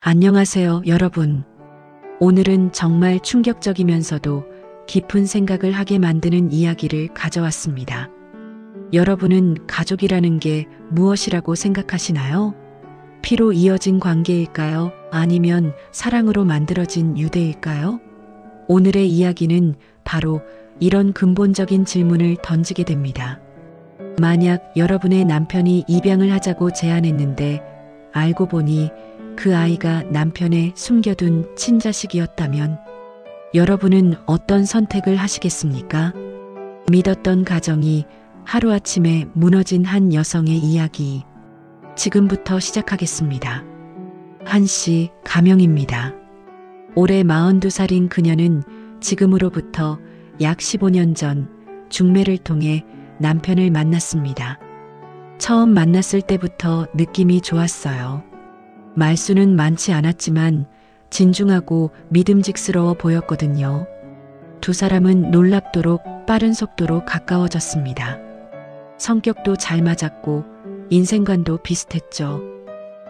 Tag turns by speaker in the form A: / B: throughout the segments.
A: 안녕하세요, 여러분. 오늘은 정말 충격적이면서도 깊은 생각을 하게 만드는 이야기를 가져왔습니다. 여러분은 가족이라는 게 무엇이라고 생각하시나요? 피로 이어진 관계일까요? 아니면 사랑으로 만들어진 유대일까요? 오늘의 이야기는 바로 이런 근본적인 질문을 던지게 됩니다. 만약 여러분의 남편이 입양을 하자고 제안했는데 알고 보니 그 아이가 남편의 숨겨둔 친자식이었다면 여러분은 어떤 선택을 하시겠습니까? 믿었던 가정이 하루아침에 무너진 한 여성의 이야기. 지금부터 시작하겠습니다. 한씨 가명입니다. 올해 42살인 그녀는 지금으로부터 약 15년 전 중매를 통해 남편을 만났습니다. 처음 만났을 때부터 느낌이 좋았어요. 말수는 많지 않았지만 진중하고 믿음직스러워 보였거든요. 두 사람은 놀랍도록 빠른 속도로 가까워졌습니다. 성격도 잘 맞았고 인생관도 비슷했죠.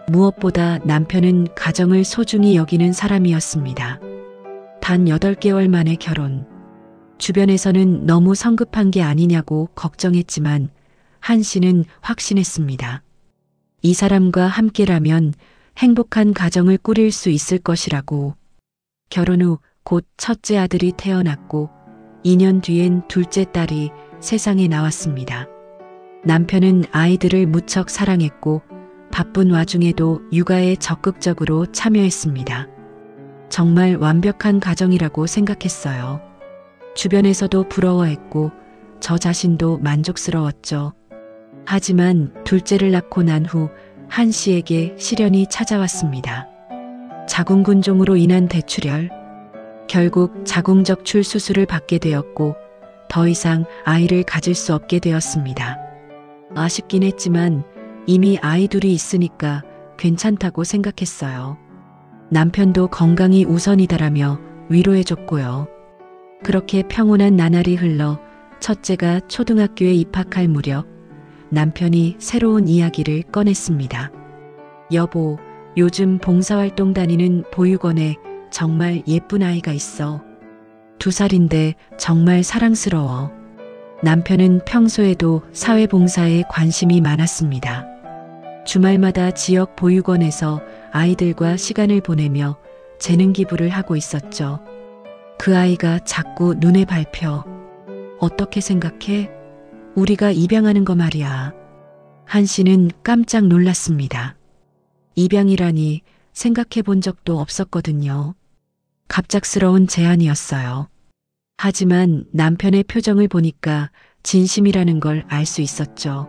A: 무엇보다 남편은 가정을 소중히 여기는 사람이었습니다. 단 8개월 만에 결혼. 주변에서는 너무 성급한 게 아니냐고 걱정했지만 한 씨는 확신했습니다. 이 사람과 함께라면 행복한 가정을 꾸릴 수 있을 것이라고. 결혼 후 곧 첫째 아들이 태어났고 2년 뒤엔 둘째 딸이 세상에 나왔습니다. 남편은 아이들을 무척 사랑했고 바쁜 와중에도 육아에 적극적으로 참여했습니다. 정말 완벽한 가정이라고 생각했어요. 주변에서도 부러워했고 저 자신도 만족스러웠죠. 하지만 둘째를 낳고 난 후 한 씨에게 시련이 찾아왔습니다. 자궁근종으로 인한 대출혈. 결국 자궁적출 수술을 받게 되었고 더 이상 아이를 가질 수 없게 되었습니다. 아쉽긴 했지만 이미 아이 둘이 있으니까 괜찮다고 생각했어요. 남편도 건강이 우선이다라며 위로해줬고요. 그렇게 평온한 나날이 흘러 첫째가 초등학교에 입학할 무렵 남편이 새로운 이야기를 꺼냈습니다. 여보, 요즘 봉사활동 다니는 보육원에 정말 예쁜 아이가 있어. 2살인데 정말 사랑스러워. 남편은 평소에도 사회봉사에 관심이 많았습니다. 주말마다 지역 보육원에서 아이들과 시간을 보내며 재능 기부를 하고 있었죠. 그 아이가 자꾸 눈에 밟혀. 어떻게 생각해? 우리가 입양하는 거 말이야. 한 씨는 깜짝 놀랐습니다. 입양이라니 생각해 본 적도 없었거든요. 갑작스러운 제안이었어요. 하지만 남편의 표정을 보니까 진심이라는 걸 알 수 있었죠.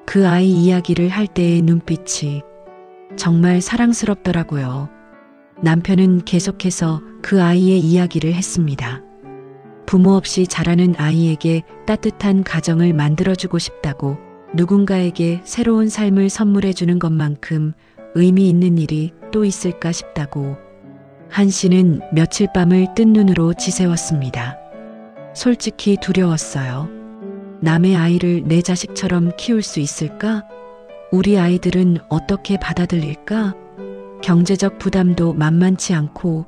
A: 그 아이 이야기를 할 때의 눈빛이 정말 사랑스럽더라고요. 남편은 계속해서 그 아이의 이야기를 했습니다. 부모 없이 자라는 아이에게 따뜻한 가정을 만들어주고 싶다고, 누군가에게 새로운 삶을 선물해주는 것만큼 의미 있는 일이 또 있을까 싶다고. 한 씨는 며칠 밤을 뜬 눈으로 지새웠습니다. 솔직히 두려웠어요. 남의 아이를 내 자식처럼 키울 수 있을까? 우리 아이들은 어떻게 받아들일까? 경제적 부담도 만만치 않고.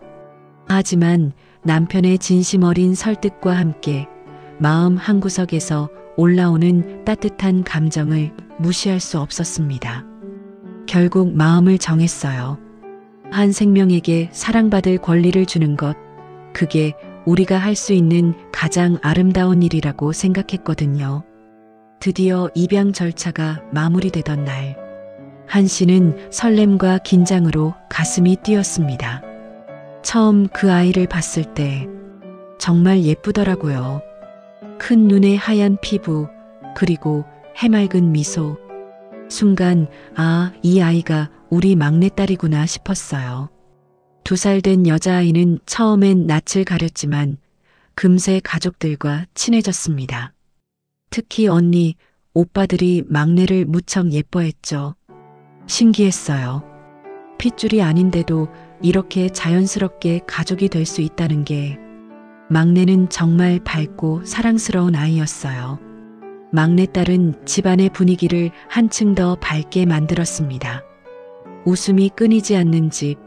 A: 하지만 남편의 진심 어린 설득과 함께 마음 한구석에서 올라오는 따뜻한 감정을 무시할 수 없었습니다. 결국 마음을 정했어요. 한 생명에게 사랑받을 권리를 주는 것, 그게 우리가 할 수 있는 가장 아름다운 일이라고 생각했거든요. 드디어 입양 절차가 마무리되던 날, 한 씨는 설렘과 긴장으로 가슴이 뛰었습니다. 처음 그 아이를 봤을 때 정말 예쁘더라고요. 큰 눈에 하얀 피부, 그리고 해맑은 미소. 순간 이 아이가 우리 막내딸이구나 싶었어요. 2살 된 여자아이는 처음엔 낯을 가렸지만 금세 가족들과 친해졌습니다. 특히 언니, 오빠들이 막내를 무척 예뻐했죠. 신기했어요. 핏줄이 아닌데도 이렇게 자연스럽게 가족이 될 수 있다는 게. 막내는 정말 밝고 사랑스러운 아이였어요. 막내딸은 집안의 분위기를 한층 더 밝게 만들었습니다. 웃음이 끊이지 않는 집,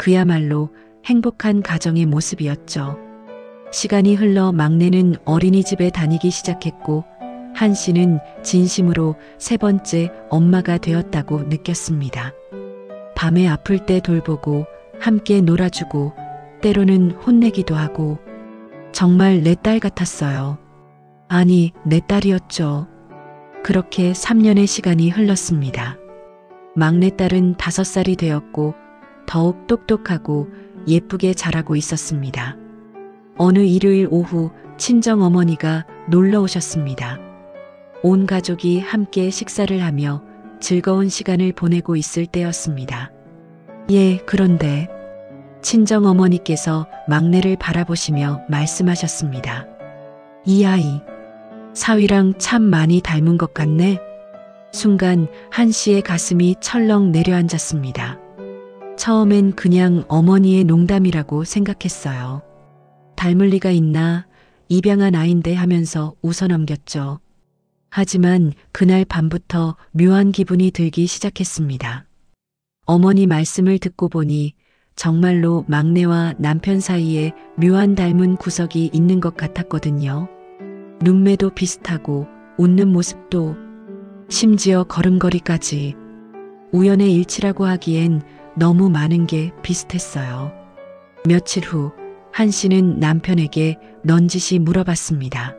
A: 그야말로 행복한 가정의 모습이었죠. 시간이 흘러 막내는 어린이집에 다니기 시작했고 한 씨는 진심으로 세 번째 엄마가 되었다고 느꼈습니다. 밤에 아플 때 돌보고 함께 놀아주고 때로는 혼내기도 하고 정말 내 딸 같았어요. 아니, 내 딸이었죠. 그렇게 3년의 시간이 흘렀습니다. 막내딸은 5살이 되었고 더욱 똑똑하고 예쁘게 자라고 있었습니다. 어느 일요일 오후 친정어머니가 놀러 오셨습니다. 온 가족이 함께 식사를 하며 즐거운 시간을 보내고 있을 때였습니다. 예, 그런데 친정어머니께서 막내를 바라보시며 말씀하셨습니다. 이 아이, 사위랑 참 많이 닮은 것 같네. 순간 한 씨의 가슴이 철렁 내려앉았습니다. 처음엔 그냥 어머니의 농담이라고 생각했어요. 닮을 리가 있나, 입양한 아인데 하면서 웃어넘겼죠. 하지만 그날 밤부터 묘한 기분이 들기 시작했습니다. 어머니 말씀을 듣고 보니 정말로 막내와 남편 사이에 묘한 닮은 구석이 있는 것 같았거든요. 눈매도 비슷하고 웃는 모습도, 심지어 걸음걸이까지. 우연의 일치라고 하기엔 너무 많은 게 비슷했어요. 며칠 후 한 씨는 남편에게 넌지시 물어봤습니다.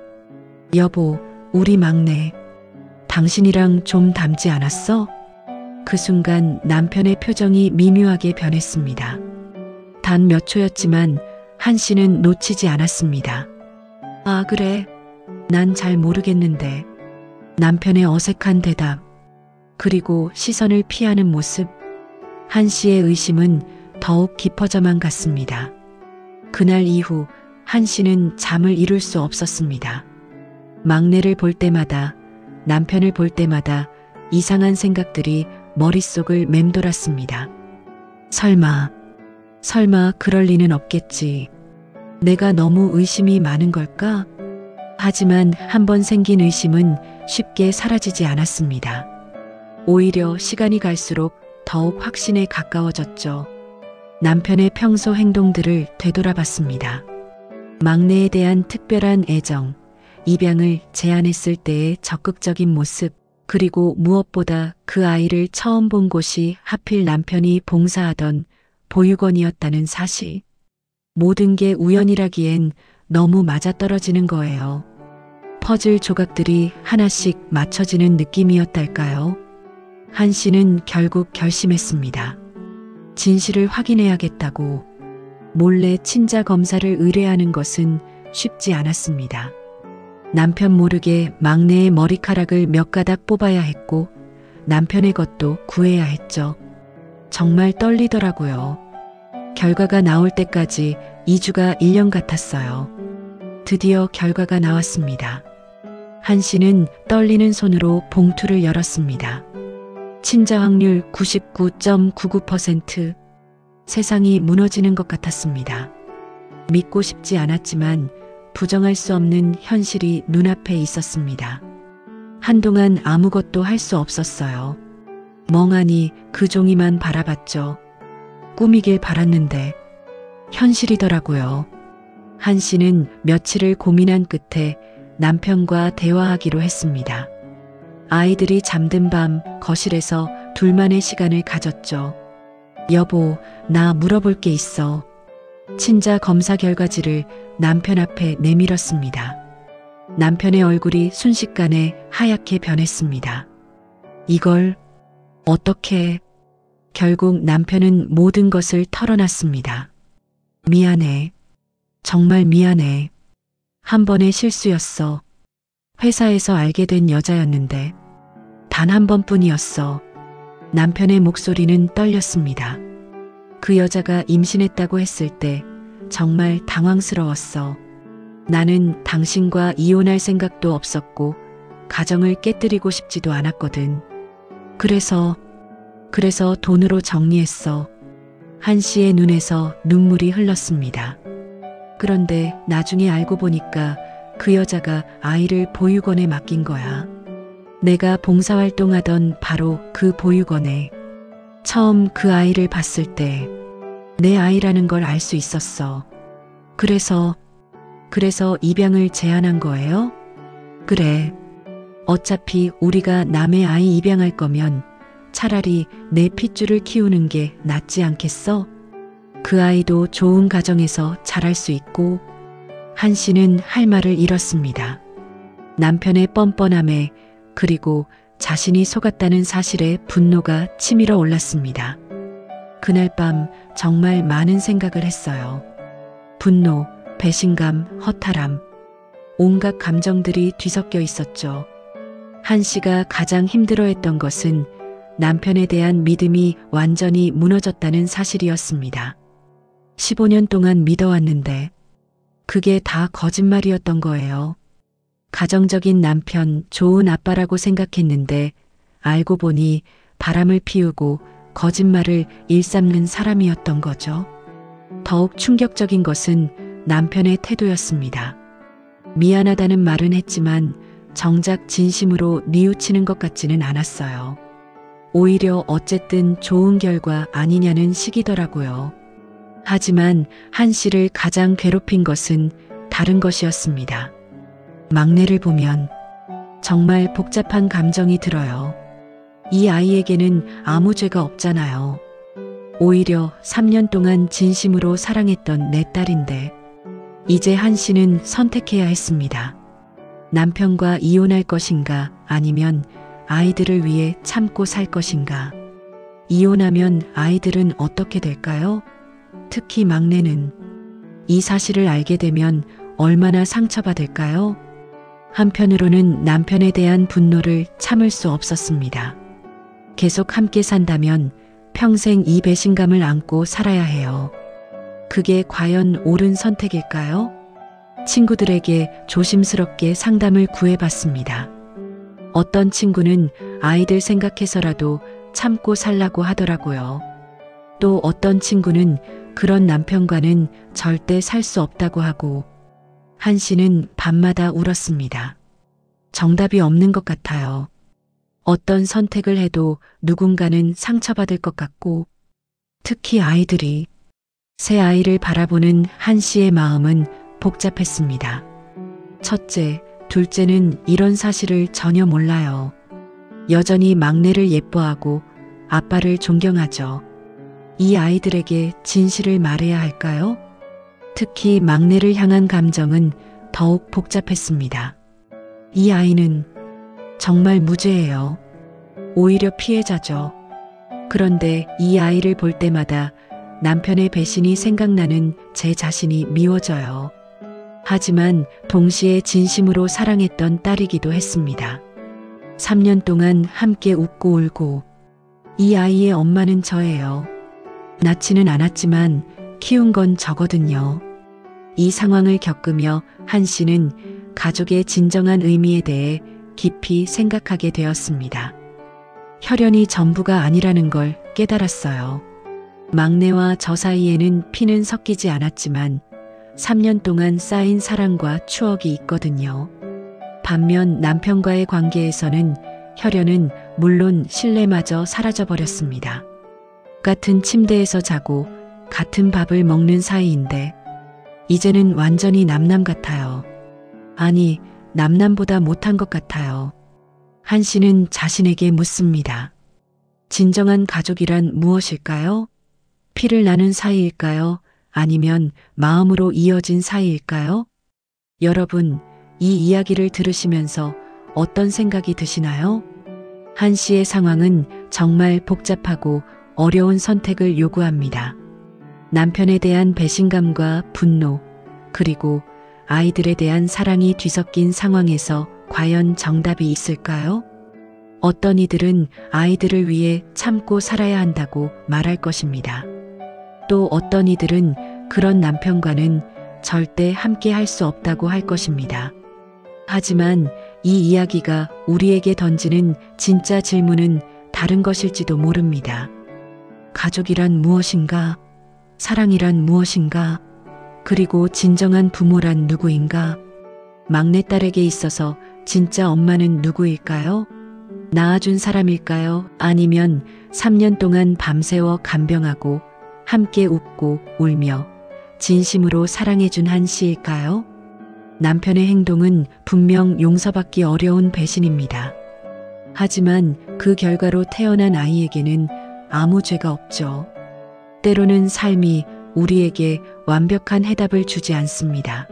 A: 여보, 우리 막내, 당신이랑 좀 닮지 않았어? 그 순간 남편의 표정이 미묘하게 변했습니다. 단 몇 초였지만 한 씨는 놓치지 않았습니다. 아, 그래? 난 잘 모르겠는데. 남편의 어색한 대답, 그리고 시선을 피하는 모습. 한 씨의 의심은 더욱 깊어져만 갔습니다. 그날 이후 한 씨는 잠을 이룰 수 없었습니다. 막내를 볼 때마다, 남편을 볼 때마다 이상한 생각들이 머릿속을 맴돌았습니다. 설마 그럴 리는 없겠지. 내가 너무 의심이 많은 걸까? 하지만 한번 생긴 의심은 쉽게 사라지지 않았습니다. 오히려 시간이 갈수록 더욱 확신에 가까워졌죠. 남편의 평소 행동들을 되돌아봤습니다. 막내에 대한 특별한 애정, 입양을 제안했을 때의 적극적인 모습, 그리고 무엇보다 그 아이를 처음 본 곳이 하필 남편이 봉사하던 보육원이었다는 사실. 모든 게 우연이라기엔 너무 맞아떨어지는 거예요. 퍼즐 조각들이 하나씩 맞춰지는 느낌이었달까요? 한 씨는 결국 결심했습니다. 진실을 확인해야겠다고. 몰래 친자 검사를 의뢰하는 것은 쉽지 않았습니다. 남편 모르게 막내의 머리카락을 몇 가닥 뽑아야 했고 남편의 것도 구해야 했죠. 정말 떨리더라고요. 결과가 나올 때까지 2주가 1년 같았어요. 드디어 결과가 나왔습니다. 한 씨는 떨리는 손으로 봉투를 열었습니다. 친자 확률 99.99%. 세상이 무너지는 것 같았습니다. 믿고 싶지 않았지만 부정할 수 없는 현실이 눈앞에 있었습니다. 한동안 아무것도 할 수 없었어요. 멍하니 그 종이만 바라봤죠. 꿈이길 바랐는데 현실이더라고요. 한 씨는 며칠을 고민한 끝에 남편과 대화하기로 했습니다. 아이들이 잠든 밤 거실에서 둘만의 시간을 가졌죠. 여보, 나 물어볼 게 있어. 친자 검사 결과지를 남편 앞에 내밀었습니다. 남편의 얼굴이 순식간에 하얗게 변했습니다. 이걸 어떻게? 결국 남편은 모든 것을 털어놨습니다. 미안해. 정말 미안해. 한 번의 실수였어. 회사에서 알게 된 여자였는데 단 한 번뿐이었어. 남편의 목소리는 떨렸습니다. 그 여자가 임신했다고 했을 때 정말 당황스러웠어. 나는 당신과 이혼할 생각도 없었고 가정을 깨뜨리고 싶지도 않았거든. 그래서 돈으로 정리했어. 한 씨의 눈에서 눈물이 흘렀습니다. 그런데 나중에 알고 보니까 그 여자가 아이를 보육원에 맡긴 거야. 내가 봉사활동하던 바로 그 보육원에. 처음 그 아이를 봤을 때 내 아이라는 걸 알 수 있었어. 그래서 입양을 제안한 거예요? 그래. 어차피 우리가 남의 아이 입양할 거면 차라리 내 핏줄을 키우는 게 낫지 않겠어? 그 아이도 좋은 가정에서 자랄 수 있고. 한 씨는 할 말을 잃었습니다. 남편의 뻔뻔함에 그리고 자신이 속았다는 사실에 분노가 치밀어 올랐습니다. 그날 밤 정말 많은 생각을 했어요. 분노, 배신감, 허탈함, 온갖 감정들이 뒤섞여 있었죠. 한 씨가 가장 힘들어했던 것은 남편에 대한 믿음이 완전히 무너졌다는 사실이었습니다. 15년 동안 믿어왔는데 그게 다 거짓말이었던 거예요. 가정적인 남편, 좋은 아빠라고 생각했는데 알고 보니 바람을 피우고 거짓말을 일삼는 사람이었던 거죠. 더욱 충격적인 것은 남편의 태도였습니다. 미안하다는 말은 했지만 정작 진심으로 뉘우치는 것 같지는 않았어요. 오히려 어쨌든 좋은 결과 아니냐는 식이더라고요. 하지만 한 씨를 가장 괴롭힌 것은 다른 것이었습니다. 막내를 보면 정말 복잡한 감정이 들어요. 이 아이에게는 아무 죄가 없잖아요. 오히려 3년 동안 진심으로 사랑했던 내 딸인데 이제 한 씨는 선택해야 했습니다. 남편과 이혼할 것인가 아니면 아이들을 위해 참고 살 것인가. 이혼하면 아이들은 어떻게 될까요? 특히 막내는 이 사실을 알게 되면 얼마나 상처받을까요? 한편으로는 남편에 대한 분노를 참을 수 없었습니다. 계속 함께 산다면 평생 이 배신감을 안고 살아야 해요. 그게 과연 옳은 선택일까요? 친구들에게 조심스럽게 상담을 구해봤습니다. 어떤 친구는 아이들 생각해서라도 참고 살라고 하더라고요. 또 어떤 친구는 그런 남편과는 절대 살 수 없다고 하고. 한 씨는 밤마다 울었습니다. 정답이 없는 것 같아요. 어떤 선택을 해도 누군가는 상처받을 것 같고, 특히 아이들이. 새 아이를 바라보는 한 씨의 마음은 복잡했습니다. 첫째, 둘째는 이런 사실을 전혀 몰라요. 여전히 막내를 예뻐하고 아빠를 존경하죠. 이 아이들에게 진실을 말해야 할까요? 특히 막내를 향한 감정은 더욱 복잡했습니다. 이 아이는 정말 무죄예요. 오히려 피해자죠. 그런데 이 아이를 볼 때마다 남편의 배신이 생각나는 제 자신이 미워져요. 하지만 동시에 진심으로 사랑했던 딸이기도 했습니다. 3년 동안 함께 웃고 울고. 이 아이의 엄마는 저예요. 낳지는 않았지만 키운 건 저거든요. 이 상황을 겪으며 한 씨는 가족의 진정한 의미에 대해 깊이 생각하게 되었습니다. 혈연이 전부가 아니라는 걸 깨달았어요. 막내와 저 사이에는 피는 섞이지 않았지만 3년 동안 쌓인 사랑과 추억이 있거든요. 반면 남편과의 관계에서는 혈연은 물론 신뢰마저 사라져버렸습니다. 같은 침대에서 자고 같은 밥을 먹는 사이인데 이제는 완전히 남남 같아요. 아니, 남남보다 못한 것 같아요. 한 씨는 자신에게 묻습니다. 진정한 가족이란 무엇일까요? 피를 나눈 사이일까요? 아니면 마음으로 이어진 사이일까요? 여러분, 이 이야기를 들으시면서 어떤 생각이 드시나요? 한 씨의 상황은 정말 복잡하고 어려운 선택을 요구합니다. 남편에 대한 배신감과 분노, 그리고 아이들에 대한 사랑이 뒤섞인 상황에서 과연 정답이 있을까요? 어떤 이들은 아이들을 위해 참고 살아야 한다고 말할 것입니다. 또 어떤 이들은 그런 남편과는 절대 함께 할 수 없다고 할 것입니다. 하지만 이 이야기가 우리에게 던지는 진짜 질문은 다른 것일지도 모릅니다. 가족이란 무엇인가? 사랑이란 무엇인가? 그리고 진정한 부모란 누구인가? 막내딸에게 있어서 진짜 엄마는 누구일까요? 낳아준 사람일까요? 아니면 3년 동안 밤새워 간병하고 함께 웃고 울며 진심으로 사랑해준 한 씨일까요? 남편의 행동은 분명 용서받기 어려운 배신입니다. 하지만 그 결과로 태어난 아이에게는 아무 죄가 없죠. 때로는 삶이 우리에게 완벽한 해답을 주지 않습니다.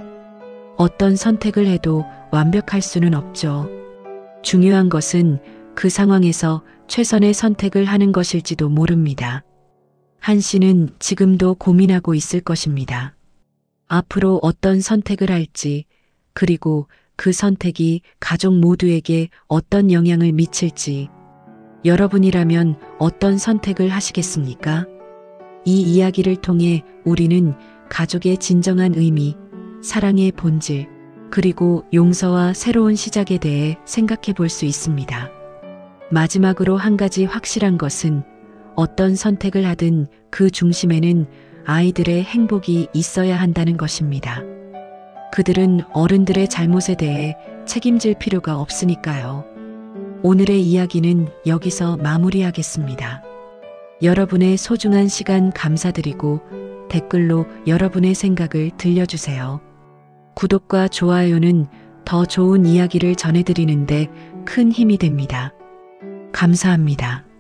A: 어떤 선택을 해도 완벽할 수는 없죠. 중요한 것은 그 상황에서 최선의 선택을 하는 것일지도 모릅니다. 한 씨는 지금도 고민하고 있을 것입니다. 앞으로 어떤 선택을 할지, 그리고 그 선택이 가족 모두에게 어떤 영향을 미칠지, 여러분이라면 어떤 선택을 하시겠습니까? 이 이야기를 통해 우리는 가족의 진정한 의미, 사랑의 본질, 그리고 용서와 새로운 시작에 대해 생각해 볼 수 있습니다. 마지막으로 한 가지 확실한 것은 어떤 선택을 하든 그 중심에는 아이들의 행복이 있어야 한다는 것입니다. 그들은 어른들의 잘못에 대해 책임질 필요가 없으니까요. 오늘의 이야기는 여기서 마무리하겠습니다. 여러분의 소중한 시간 감사드리고 댓글로 여러분의 생각을 들려주세요. 구독과 좋아요는 더 좋은 이야기를 전해드리는데 큰 힘이 됩니다. 감사합니다.